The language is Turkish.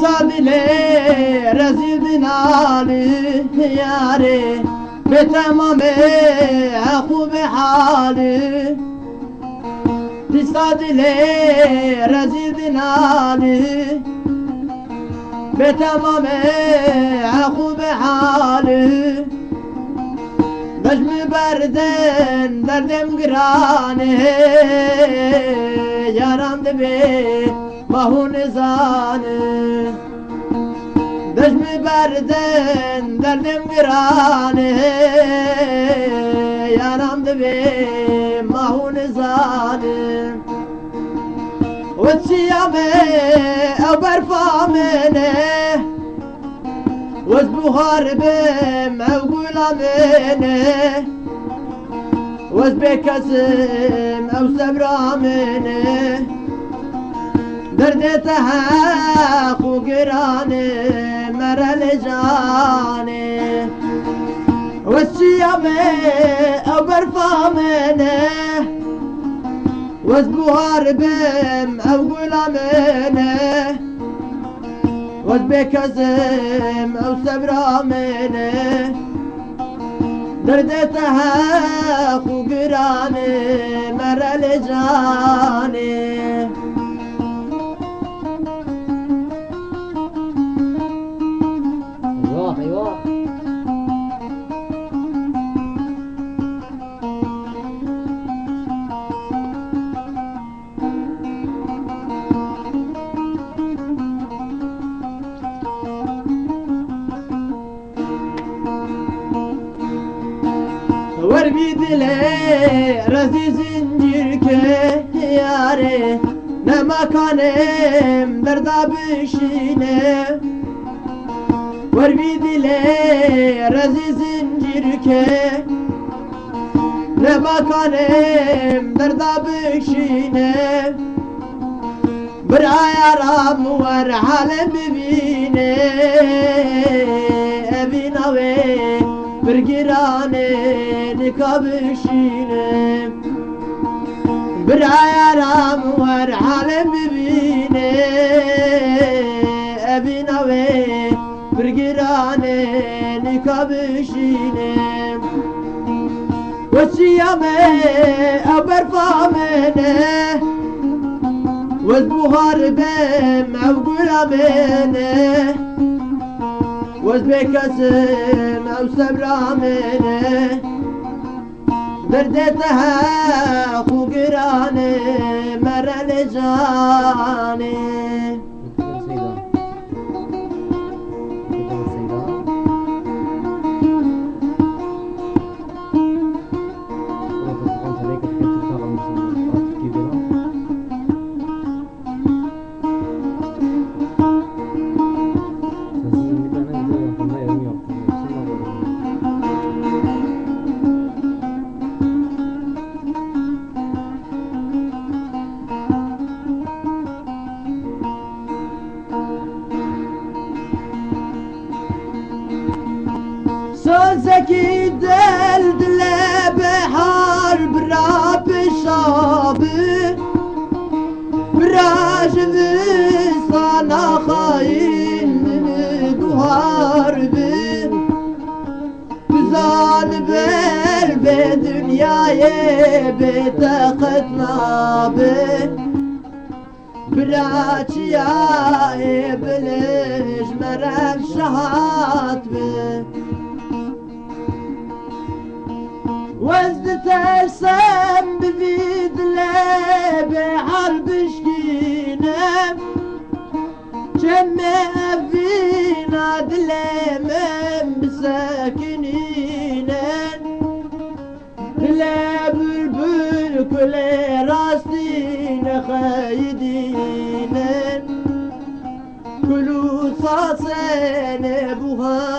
Sadile rezildin ali yari betamame akhu behali Sadile rezildin ali betamame akhu behali Dajmi berden derdim girane yaram dibe mahun zane Dajmi berden derdim girane yaram dibe mahun zane Vetsiyame ev berfamene Vez buharbim ev gulamene Vez bekazim ev sebramene Derde tehakku girane merel cane Vez siyame ev berfamene Vez buharbim ev gulamene Vez bekazim ev sebramene Derde tehakku girane merel cane ايوه وربي دلي رزي زنجير كياري نما كانم دردا بشينه وربي دلي رزي زنجير كي نما كانم دردا بشينه برعايا رام ورحالم ببينه ابينا وي برگرانه نکابشینه برای رام ور حالم ببینه ابیناوی برگرانه نکابشینه وسیامه ابرفامنه وز بوهار بم او گلامنه وز بکسم او سبرامنه دردتها خو گرانه مرل جانه Sözeki del dile behar bra peşabı Brajvi sana hain duharbi Güzel bel be dünyaya be takatnabi Braçya biliş merem şahat be وزد ترسم بفيد لابي عالبشكينة جمع فينا دلامم بساكنين دلا بلبل كل راستين خايدين كلو صاصين بوها